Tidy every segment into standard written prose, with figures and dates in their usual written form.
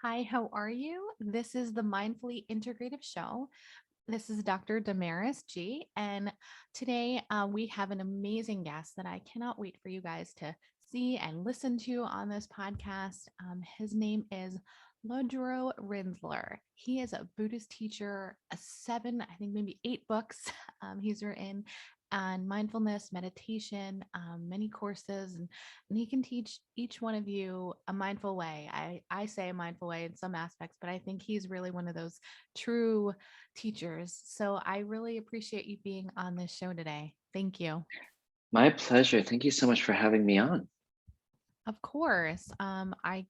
Hi, how are you? This is the Mindfully Integrative Show. This is Dr. Damaris G. And today we have an amazing guest that I cannot wait for you guys to see and listen to on this podcast. His name is Lodro Rinzler. He is a Buddhist teacher, I think maybe 8 books he's written on mindfulness, meditation, many courses, and he can teach each one of you a mindful way. I say a mindful way in some aspects, but I think he's really one of those true teachers. So I really appreciate you being on this show today. Thank you. My pleasure. Thank you so much for having me on. Of course. I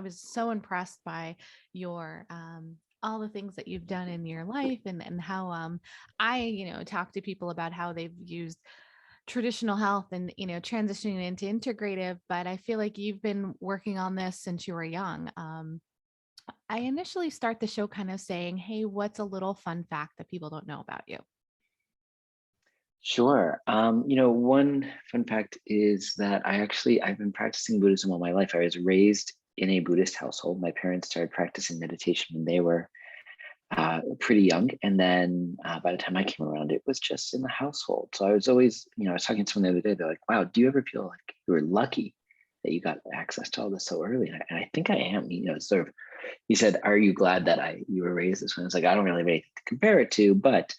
was so impressed by your all the things that you've done in your life and how I talk to people about how they've used traditional health and transitioning into integrative, but I feel like you've been working on this since you were young. I initially start the show kind of saying, hey, what's a little fun fact that people don't know about you? Sure. One fun fact is that I've been practicing Buddhism all my life. I was raised in a Buddhist household. My parents started practicing meditation when they were pretty young. And then by the time I came around, it was just in the household. So I was always, I was talking to someone the other day, they're like, wow, do you ever feel like you were lucky that you got access to all this so early? And I think I am, sort of. He said, "Are you glad that you were raised this way?" I was like, "I don't really have anything to compare it to, but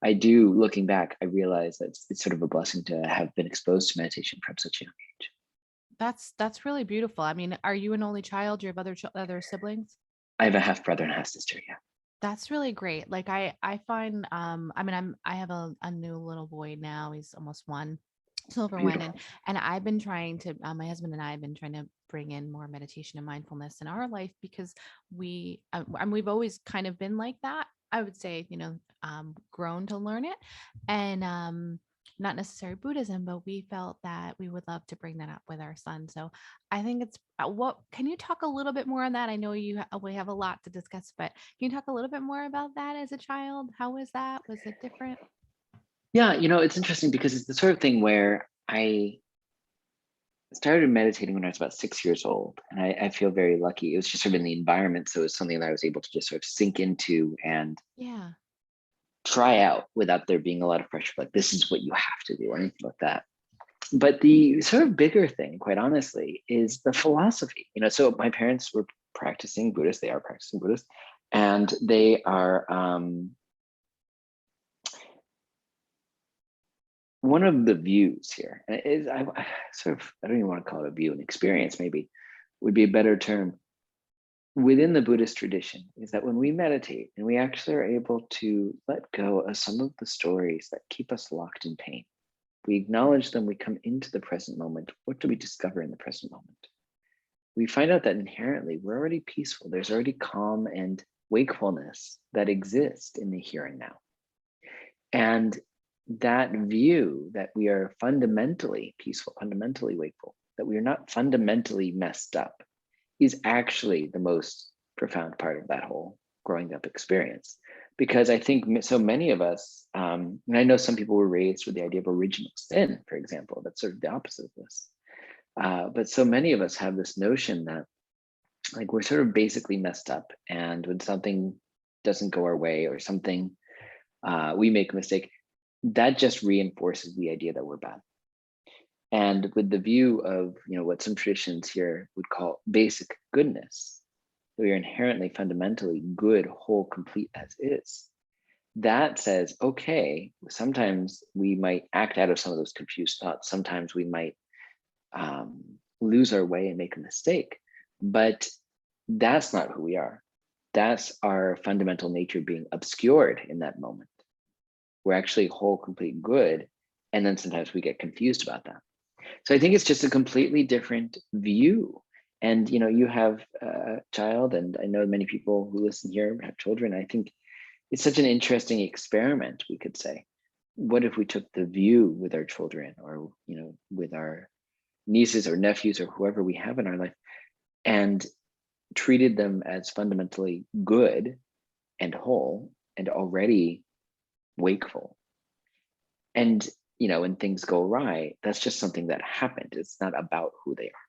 I do. Looking back, I realize that it's sort of a blessing to have been exposed to meditation from such a young age." That's really beautiful. I mean, are you an only child? Do you have other siblings? I have a half brother and a half sister. Yeah, That's really great. Like I find I mean I have a new little boy now. He's almost one, silver one, beautiful. and I've been trying to my husband and I have been trying to bring in more meditation and mindfulness in our life because we've always kind of been like that. I would say, grown to learn it. And not necessarily Buddhism, but we felt that we would love to bring that up with our son. So I think it's what can you talk a little bit more on that? I know we have a lot to discuss, but can you talk a little bit more about that as a child? How was that? Was it different? Yeah, it's interesting because it's the sort of thing where I started meditating when I was about 6 years old, and I feel very lucky. It was just sort of in the environment, so it was something that I was able to just sort of sink into and Yeah. try out without there being a lot of pressure, like this is what you have to do or anything like that. But the sort of bigger thing, quite honestly, is the philosophy. So my parents were practicing Buddhist. They are practicing Buddhist, and they are one of the views here. And it is I don't even want to call it a view, an experience maybe would be a better term within the Buddhist tradition. Is that when we meditate and we actually are able to let go of some of the stories that keep us locked in pain. We acknowledge them, we come into the present moment. What do we discover in the present moment? We find out that inherently we're already peaceful. There's already calm and wakefulness that exist in the here and now. And that view that we are fundamentally peaceful, fundamentally wakeful, that we are not fundamentally messed up is actually the most profound part of that whole growing up experience. Because I think so many of us, and I know some people were raised with the idea of original sin, for example, that's sort of the opposite of this. But so many of us have this notion that like we're sort of basically messed up. And when something doesn't go our way or something, we make a mistake, that just reinforces the idea that we're bad. And with the view of what some traditions here would call basic goodness, we are inherently fundamentally good, whole, complete as is. That says, okay, sometimes we might act out of some of those confused thoughts. Sometimes we might lose our way and make a mistake, but that's not who we are. That's our fundamental nature being obscured in that moment. We're actually whole, complete good. And then sometimes we get confused about that. So I think it's just a completely different view. And you have a child, and I know many people who listen here have children. I think it's such an interesting experiment, we could say. What if we took the view with our children or with our nieces or nephews or whoever we have in our life and treated them as fundamentally good and whole and already wakeful? And when things go awry, that's just something that happened. It's not about who they are.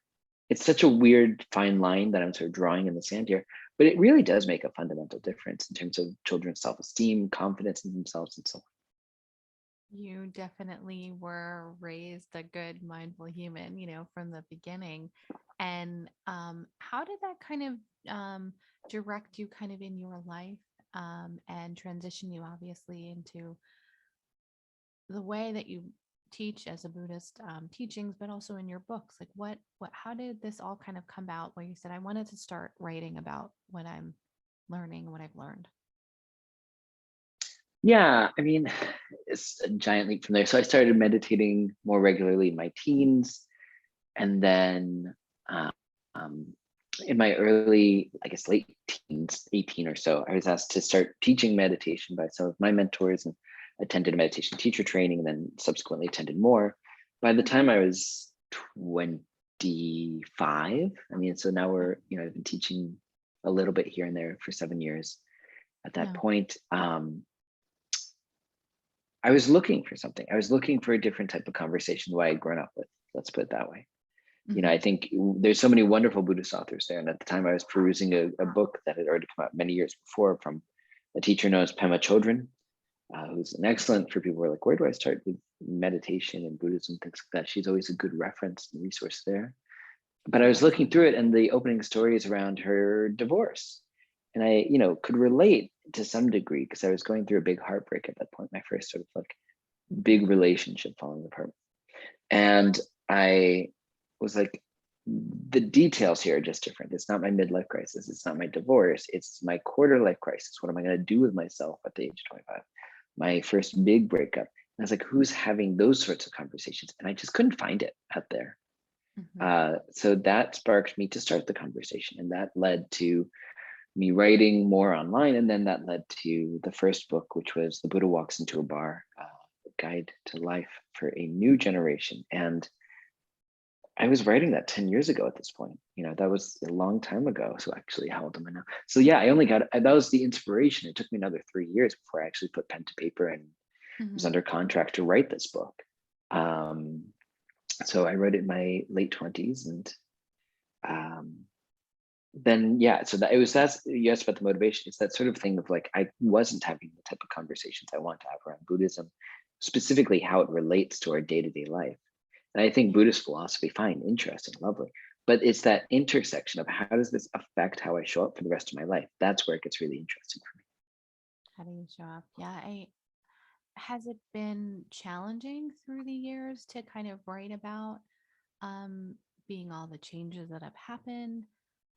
it's such a weird fine line that I'm sort of drawing in the sand here, but it really does make a fundamental difference in terms of children's self-esteem, confidence in themselves, and so on. You definitely were raised a good, mindful human, from the beginning. And how did that kind of direct you kind of in your life and transition you obviously into the way that you teach as a Buddhist teachings, but also in your books? Like how did this all kind of come about where you said, I wanted to start writing about what I'm learning, what I've learned? Yeah, I mean, it's a giant leap from there. So I started meditating more regularly in my teens, and then uh, um, in my early, I guess, late teens, 18 or so, I was asked to start teaching meditation by some of my mentors, and attended a meditation teacher training, and then subsequently attended more. By the time I was 25, I mean, so now I've been teaching a little bit here and there for 7 years. At that Yeah. point, I was looking for something. I was looking for a different type of conversation who I had grown up with. Let's put it that way. I Hmm. think there's so many wonderful Buddhist authors there. And at the time I was perusing a book that had already come out many years before from a teacher known as Pema Chodron, who's an excellent, for people who are like, where do I start with meditation and Buddhism, things like that. She's always a good reference and resource there. But I was Yes. looking through it, and the opening story is around her divorce. And I, could relate to some degree because I was going through a big heartbreak at that point, my first sort of like big relationship falling apart. And I was like, the details here are just different. It's not my midlife crisis. It's not my divorce. It's my quarter life crisis. What am I going to do with myself at the age of 25? My first big breakup. And I was like, who's having those sorts of conversations? And I just couldn't find it out there. Hmm. So that sparked me to start the conversation. And that led to me writing more online. And then that led to the first book, which was The Buddha Walks into a Bar, Guide to Life for a New Generation. And I was writing that 10 years ago at this point. That was a long time ago. So actually, how old am I now? So yeah, I only got, that was the inspiration. It took me another 3 years before I actually put pen to paper and was Hmm. under contract to write this book. Um, so I wrote it in my late 20s, and um, then yeah, so that's you asked about the motivation. It's that sort of thing of like, I wasn't having the type of conversations I want to have around Buddhism, specifically how it relates to our day-to-day life. And I think Yeah. Buddhist philosophy, fine, interesting, lovely, but it's that intersection of how does this affect how I show up for the rest of my life? That's where it gets really interesting for me. How do you show up? Yeah. Has it been challenging through the years to kind of write about um, being all the changes that have happened?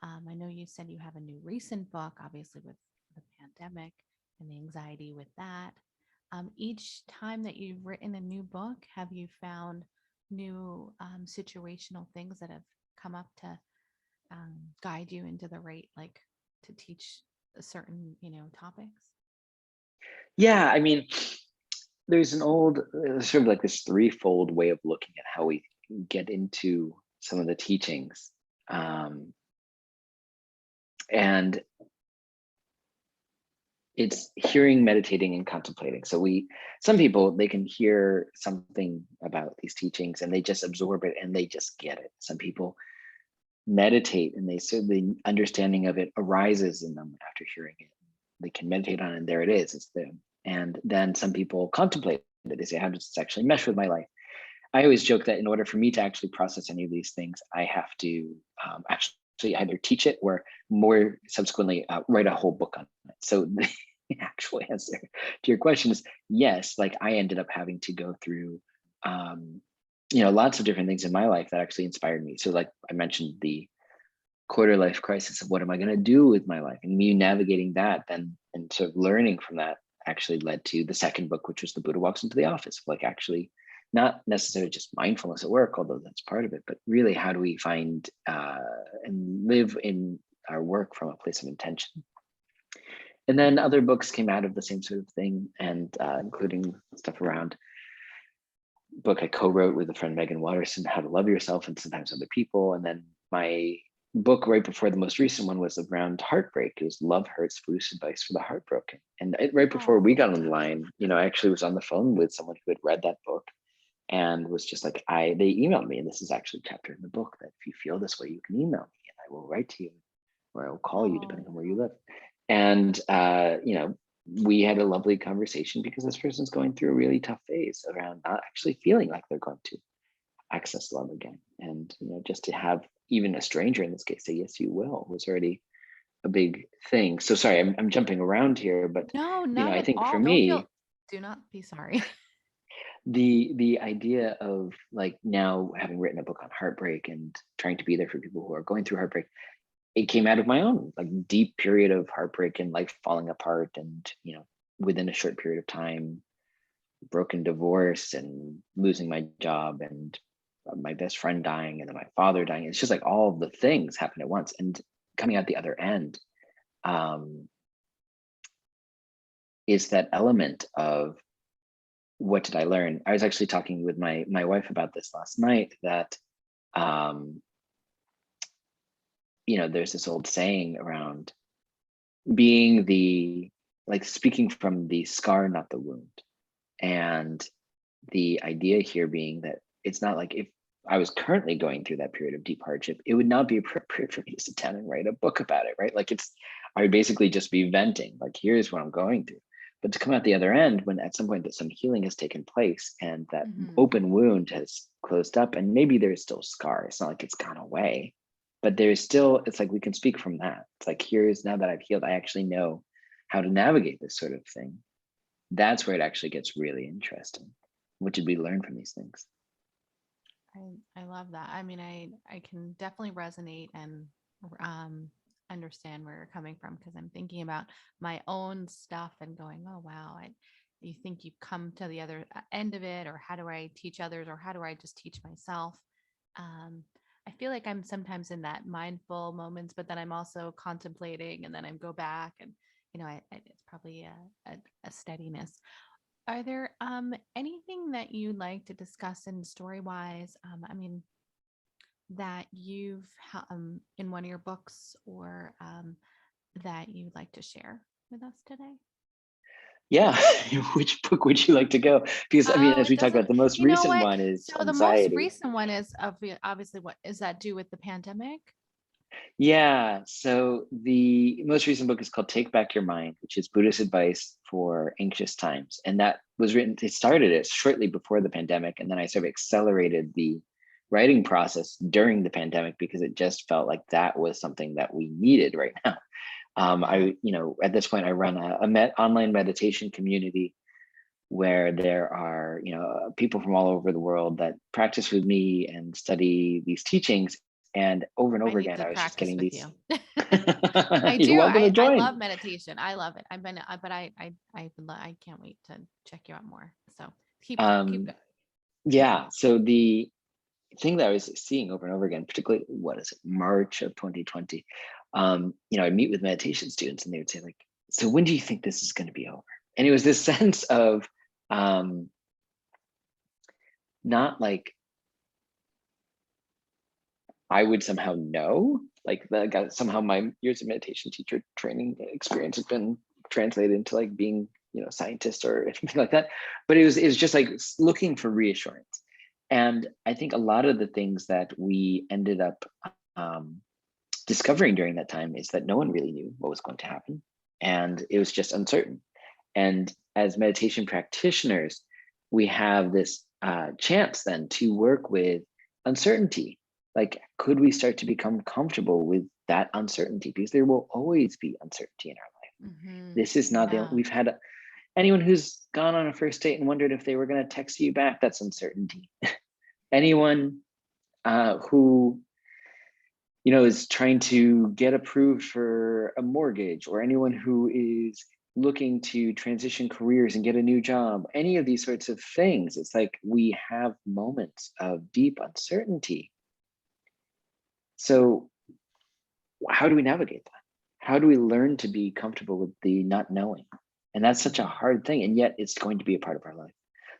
I know you said you have a new recent book, obviously with the pandemic and the anxiety with that. Each time that you've written a new book, have you found new situational things that have come up to guide you into the right, like to teach a certain, topics? Yeah, I mean, there's an old sort of like this threefold way of looking at how we get into some of the teachings. And it's hearing, meditating, and contemplating. So some people, they can hear something about these teachings and they just absorb it and they just get it. Some people meditate and the understanding of it arises in them after hearing it. They can meditate on it and there it is, it's them. And then some people contemplate it. They say, how does this actually mesh with my life? I always joke that in order for me to actually process any of these things, I have to actually either teach it or more subsequently write a whole book on it. So the actual answer to your question is yes. Like I ended up having to go through, lots of different things in my life that actually inspired me. So like I mentioned the quarter life crisis of what am I going to do with my life, and me navigating that then and sort of learning from that actually led to the second book, which was The Buddha Walks into the Office, like actually not necessarily just mindfulness at work, although that's part of it, but really how do we find and live in our work from a place of intention. And then other books came out of the same sort of thing, and including stuff around book I co-wrote with a friend, Megan Watterson, How to Love Yourself and Sometimes Other People. And then my book right before the most recent one was around heartbreak. It was Love Hurts, Buddhist Advice for the Heartbroken. And right before Oh, we got on the line, I actually was on the phone with someone who had read that book and was just like, they emailed me, and this is actually a chapter in the book, that if you feel this way, you can email me and I will write to you, or I will call you Oh, depending on where you wow. live. And we had a lovely conversation because this person's going through a really tough phase around not actually feeling like they're going to access love again. And just to have even a stranger in this case say yes you will was already a big thing. So sorry, I'm jumping around here, but No, not I at think for all. Don't feel, me, do not be sorry. the idea of like now having written a book on heartbreak and trying to be there for people who are going through heartbreak, it came out of my own like deep period of heartbreak and life falling apart, and within a short period of time, broken divorce and losing my job and my best friend dying and then my father dying. It's just like all of the things happened at once, and coming out the other end um, is that element of what did I learn? I was actually talking with my wife about this last night, that um, there's this old saying around being the like speaking from the scar, not the wound. And the idea here being that it's not like if I was currently going through that period of deep hardship, it would not be appropriate for me to sit down and write a book about it, right? Like I would basically just be venting, like, here's what I'm going through. But to come out the other end, when at some point that some healing has taken place and that Mhm. open wound has closed up, and maybe there's still scar, it's not like it's gone away, but there's still, it's like we can speak from that. It's like, here's, now that I've healed, I actually know how to navigate this sort of thing. That's where it actually gets really interesting. What did we learn from these things? I love that. I mean, I can definitely resonate and um understand where you're coming from, because I'm thinking about my own stuff and going, oh wow, you think you've come to the other end of it, or how do I teach others, or how do I just teach myself? Um, I feel like I'm sometimes in that mindful moments, but then I'm also contemplating, and then I go back, and it's probably a steadiness. Are there anything that you'd like to discuss in story wise? I mean, that you've in one of your books, or that you'd like to share with us today? Yeah, which book would you like to go? Because I mean, Oh, as it we talked about, doesn't. the most You know recent what? one is So the most anxiety. recent one is obviously, what is that do with the pandemic? Yeah, so the most recent book is called Take Back Your Mind, which is Buddhist advice for anxious times. And that was written, it started it shortly before the pandemic. And then I sort of accelerated the writing process during the pandemic because it just felt like that was something that we needed right now. Yeah. At this point, I run online meditation community where there are, people from all over the world that practice with me and study these teachings. And I over need again, to I was just practice getting with these. you. I You're do. welcome to I join. love meditation. I love it. I've been, but I can't wait to check you out more. So keep Um, going. yeah. So the thing that I was seeing over and over again, particularly what is it, March of 2020, I'd meet with meditation students and they would say, like, so when do you think this is going to be over? And it was this sense of um, not like I would somehow know, like somehow my years of meditation teacher training experience has been translated into like being, a scientist or anything like that. But it was just like looking for reassurance. And I think a lot of the things that we ended up um, discovering during that time is that no one really knew what was going to happen. And it was just uncertain. And as meditation practitioners, we have this chance then to work with uncertainty. Like, could we start to become comfortable with that uncertainty? Because there will always be uncertainty in our life. Hmm. This is not the, Yeah. we've had anyone who's gone on a first date and wondered if they were going to text you back, that's uncertainty. Anyone who is trying to get approved for a mortgage, or anyone who is looking to transition careers and get a new job, any of these sorts of things, it's like we have moments of deep uncertainty. So how do we navigate that? How do we learn to be comfortable with the not knowing? And that's such a Mhm. hard thing, and yet it's going to be a part of our life.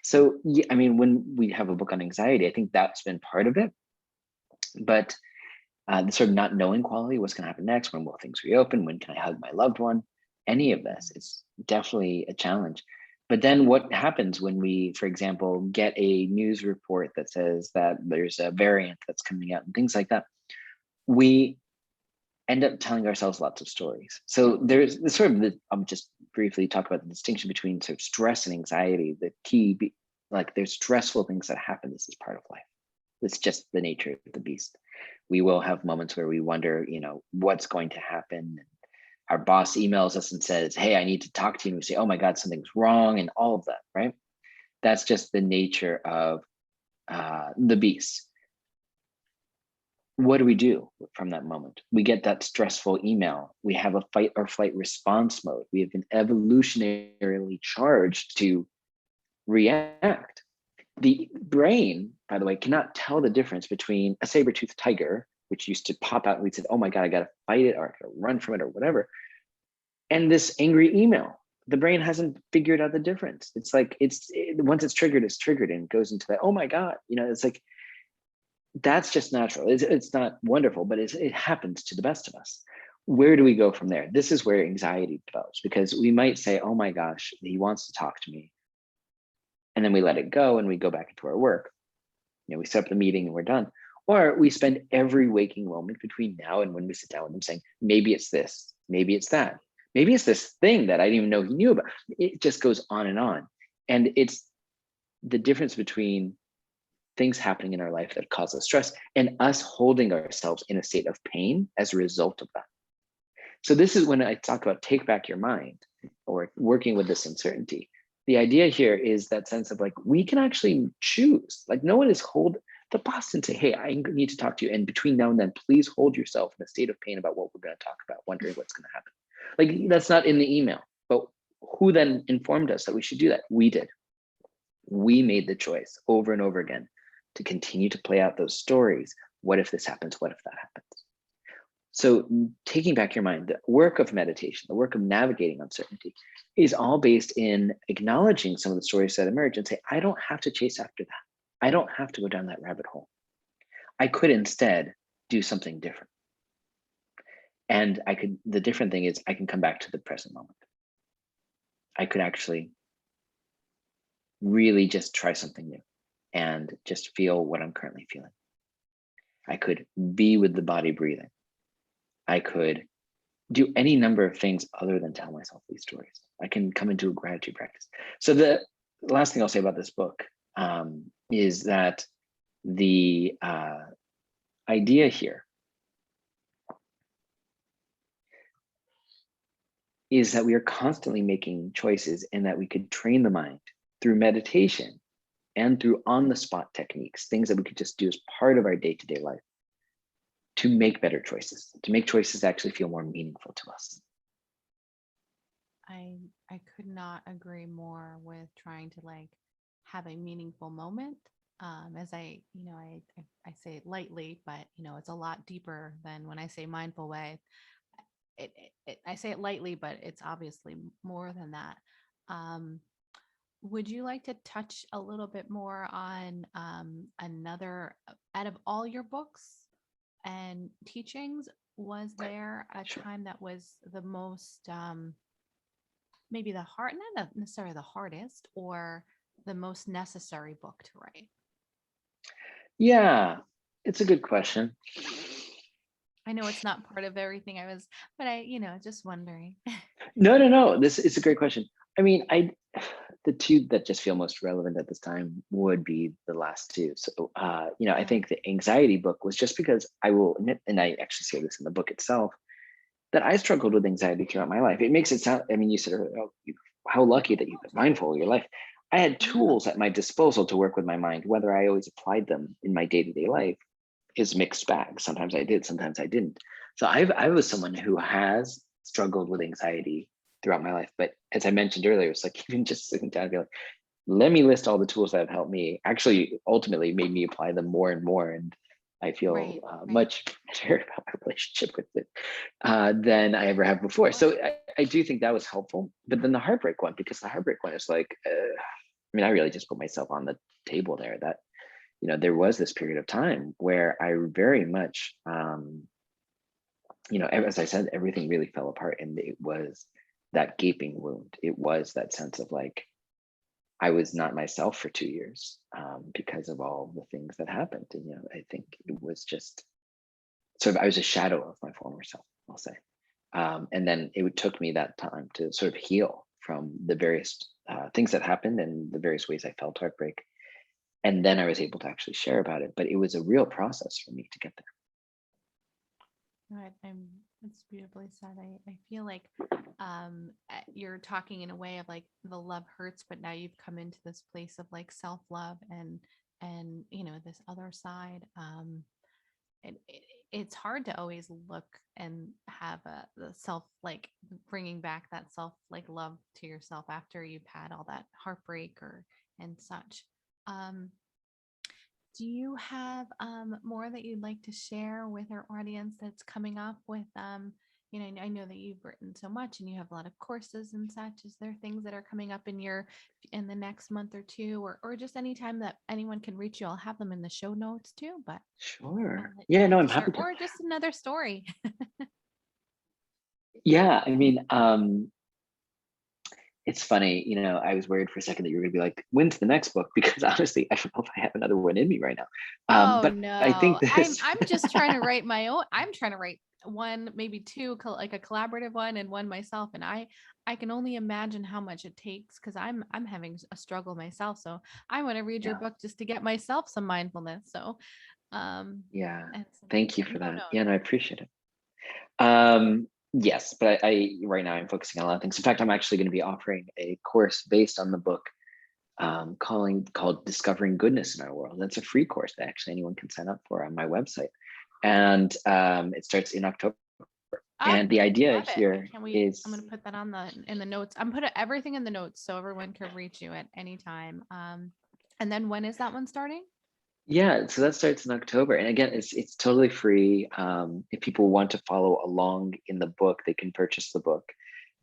So yeah, I mean, when we have a book on anxiety, I think that's been part of it. But the sort of not knowing quality, what's going to happen next, when will things reopen, when can I hug my loved one, any of this, it's definitely a challenge. But then what happens when we, for example, get a news report that says that there's a variant that's coming out and things like that? We end up telling ourselves lots of stories. So there's the sort of just briefly talk about the distinction between sort of stress and anxiety. The key, like there's stressful things that happen. This is part of life. It's just the nature of the beast. We will have moments where we wonder, what's going to happen. Our boss emails us and says, hey, I need to talk to you. And we say, oh my God, something's wrong, and all of that, right? That's just the nature of the beast. What do we do from that moment? We get that stressful email. We have a fight or flight response mode. We have been evolutionarily charged to react. The brain, by the way, cannot tell the difference between a saber-toothed tiger, which used to pop out and we'd say, oh my God, I got to fight it, or I got to run from it, or whatever, and this angry email. The brain hasn't figured out the difference. It's like, once it's triggered and goes into that, oh my God, it's like, that's just natural. It's not wonderful, but it happens to the best of us. Where do we go from there? This is where anxiety develops, because we might say, oh my gosh, he wants to talk to me. And then we let it go and we go back into our work. We set up the meeting and we're done. Or we spend every waking moment between now and when we sit down with them saying, maybe it's this, maybe it's that, maybe it's this thing that I didn't even know he knew about. It just goes on and on. And it's the difference between things happening in our life that cause us stress and us holding ourselves in a state of pain as a result of that. So this is when I talk about take back your mind, or working with this uncertainty. The idea here is that sense of like, we can actually choose. Like, no one is the boss and say, hey, I need to talk to you. And between now and then, please hold yourself in a state of pain about what we're going to talk about, wondering what's going to happen. Like, that's not in the email. But who then informed us that we should do that? We did. We made the choice over and over again to continue to play out those stories. What if this happens? What if that happens? So taking back your mind, the work of meditation, the work of navigating uncertainty, is all based in acknowledging some of the stories that emerge and say, I don't have to chase after that. I don't have to go down that rabbit hole. I could instead do something different. And the different thing is I can come back to the present moment. I could actually really just try something new and just feel what I'm currently feeling. I could be with the body breathing. I could do any number of things other than tell myself these stories. I can come into a gratitude practice. So the last thing I'll say about this book is that the idea here is that we are constantly making choices, and that we could train the mind through meditation and through on-the-spot techniques, things that we could just do as part of our day-to-day life, to make better choices, to make choices that actually feel more meaningful to us. I could not agree more with trying to like have a meaningful moment. As I say it lightly, but it's a lot deeper than when I say mindful way. I say it lightly, but it's obviously more than that. Would you like to touch a little bit more on another, out of all your books and teachings, was there a Sure. time that was the most, maybe not necessarily the hardest, or the most necessary book to write? Yeah, it's a good question. I know it's not part of everything but just wondering. No. This is a great question. I mean, the two that just feel most relevant at this time would be the last two. So, I Yeah. think the anxiety book was just because I will admit, and I actually say this in the book itself, that I struggled with anxiety throughout my life. It makes it sound, I mean, you said, oh, how lucky that you've been mindful of your life. I had Yeah. tools at my disposal to work with my mind. Whether I always applied them in my day-to-day life is mixed bag. Sometimes I did, sometimes I didn't. So I was someone who has struggled with anxiety throughout my life. But as I mentioned earlier, it's like even just sitting down and be like, let me list all the tools that have helped me, actually ultimately made me apply them more and more. And I feel Right. Right. much better about my relationship with it than I ever have before. So I do think that was helpful. But then the heartbreak one, because the heartbreak one is like, I mean, I really just put myself on the table there, that, there was this period of time where I very much, as I said, everything really fell apart. And it was that gaping wound. It was that sense of like, I was not myself for 2 years because of all the things that happened. And, I think it was just sort of, I was a shadow of my former self, I'll say. And then took me that time to sort of heal from the various things that happened and the various ways I felt heartbreak. And then I was able to actually share about it. But it was a real process for me to get there. Right. It's beautifully said. I feel like you're talking in a way of like the love hurts, but now you've come into this place of like self-love and this other side. It's hard to always look and have the self, like bringing back that self, like love to yourself after you've had all that heartbreak or and such. Um, do you have more that you'd like to share with our audience that's coming up with I know that you've written so much and you have a lot of courses and such. Is there things that are coming up in the next month or two, or just anytime that anyone can reach you? I'll have them in the show notes too, but Sure. that you'd Yeah, no, like I'm to share, happy to. or just another story. Yeah, I mean, it's funny, I was worried for a second that you were going to be like, when's the next book? Because honestly, I don't know if I have another one in me right now. Oh But I think no. I'm this, I'm just trying to write my own. I'm trying to write one, maybe two, like a collaborative one and one myself. And I can only imagine how much it takes because I'm having a struggle myself. So I want to read your yeah, book just to get myself some mindfulness. So yeah. and Thank you yeah, for no, that. no. Yeah, no, I appreciate it. Yes, but I right now I'm focusing on a lot of things. In fact, I'm actually going to be offering a course based on the book called Discovering Goodness in Our World. That's a free course that actually anyone can sign up for on my website. And it starts in October. Oh, And the idea love it. I here can't wait. I'm is, gonna put that on in the notes. I'm putting everything in the notes so everyone can reach you at any time. And then when is that one starting? yeah, so that starts in October. And again, it's totally free. If people want to follow along in the book, they can purchase the book.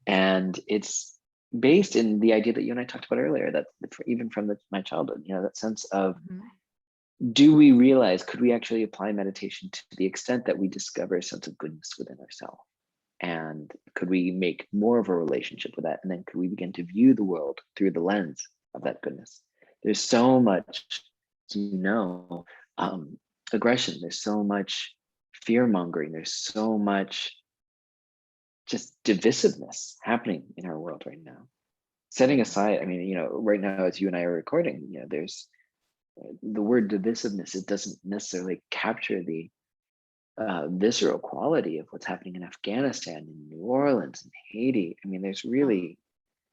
And it's based in the idea that you and I talked about earlier, that even from my childhood, that sense of, Mhm. do we realize, could we actually apply meditation to the extent that we discover a sense of goodness within ourselves? And could we make more of a relationship with that? And then could we begin to view the world through the lens of that goodness? There's so much, um, aggression. There's so much fear mongering. There's so much just divisiveness happening in our world right now. Setting aside, I mean, right now as you and I are recording, there's the word divisiveness. It doesn't necessarily capture the visceral quality of what's happening in Afghanistan, in New Orleans, in Haiti. I mean, there's Oh, really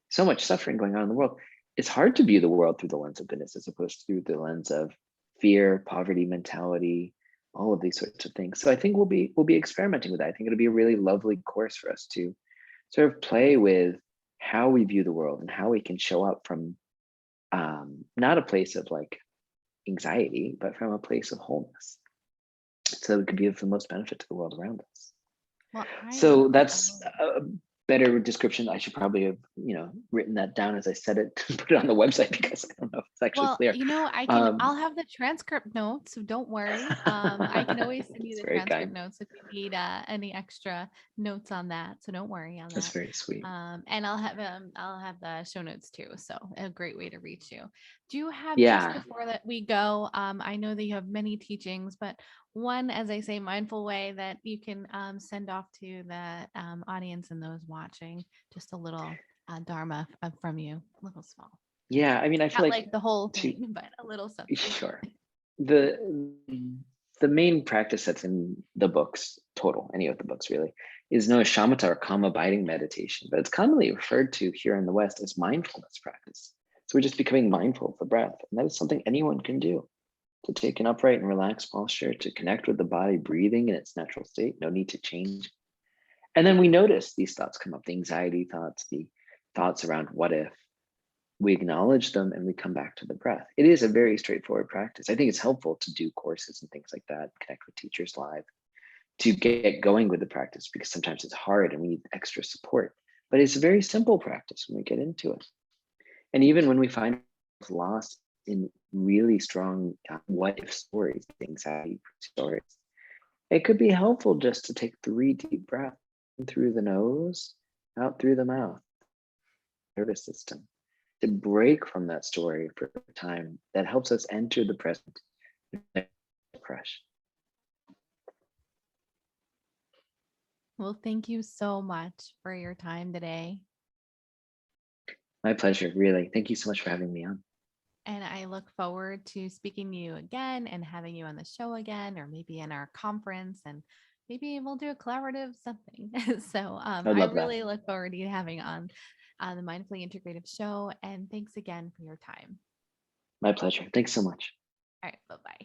so much suffering going on in the world. It's hard to view the world through the lens of goodness as opposed to through the lens of fear, poverty mentality, all of these sorts of things. So I think we'll be experimenting with that. I think it'll be a really lovely course for us to sort of play with how we view the world and how we can show up from not a place of like anxiety, but from a place of wholeness, so that we can be of the most benefit to the world around us. well, So I that's will. a better description. I should probably have, written that down as I said it to put it on the website, because I don't know if it's actually Well, clear. I'll have the transcript notes, so don't worry. I can always send you That's the very transcript kind. notes if you need any extra notes on that. So don't worry on That's that. very sweet. And I'll have the show notes too. So a great way to reach you. Do you have, just Yeah. before that we go, I know that you have many teachings, but one, as I say, mindful way that you can send off to the audience and those watching, just a little dharma from you, a little small. Yeah. I mean, I feel Not like like the whole to thing, but a little something. sure. The main practice that's in the books, total, any of the books really, is known as shamatha or calm abiding meditation, but it's commonly referred to here in the West as mindfulness practice. So we're just becoming mindful of the breath, and that is something anyone can do, to take an upright and relaxed posture, to connect with the body breathing in its natural state, no need to change. And then we notice these thoughts come up, the anxiety thoughts, the thoughts around what if. We acknowledge them and we come back to the breath. It is a very straightforward practice. I think it's helpful to do courses and things like that, connect with teachers live, to get going with the practice, because sometimes it's hard and we need extra support. But it's a very simple practice when we get into it. And even when we find lost in really strong what if stories, anxiety stories, it could be helpful just to take 3 deep breaths in through the nose, out through the mouth, nervous system, to break from that story for a time that helps us enter the present. Crush. Well, thank you so much for your time today. My pleasure, really. Thank you so much for having me on. And I look forward to speaking to you again and having you on the show again, or maybe in our conference, and maybe we'll do a collaborative something. So I I love that. really look forward to you having on the Mindfully Integrative show. And thanks again for your time. My pleasure. Thanks so much. All right. Bye bye.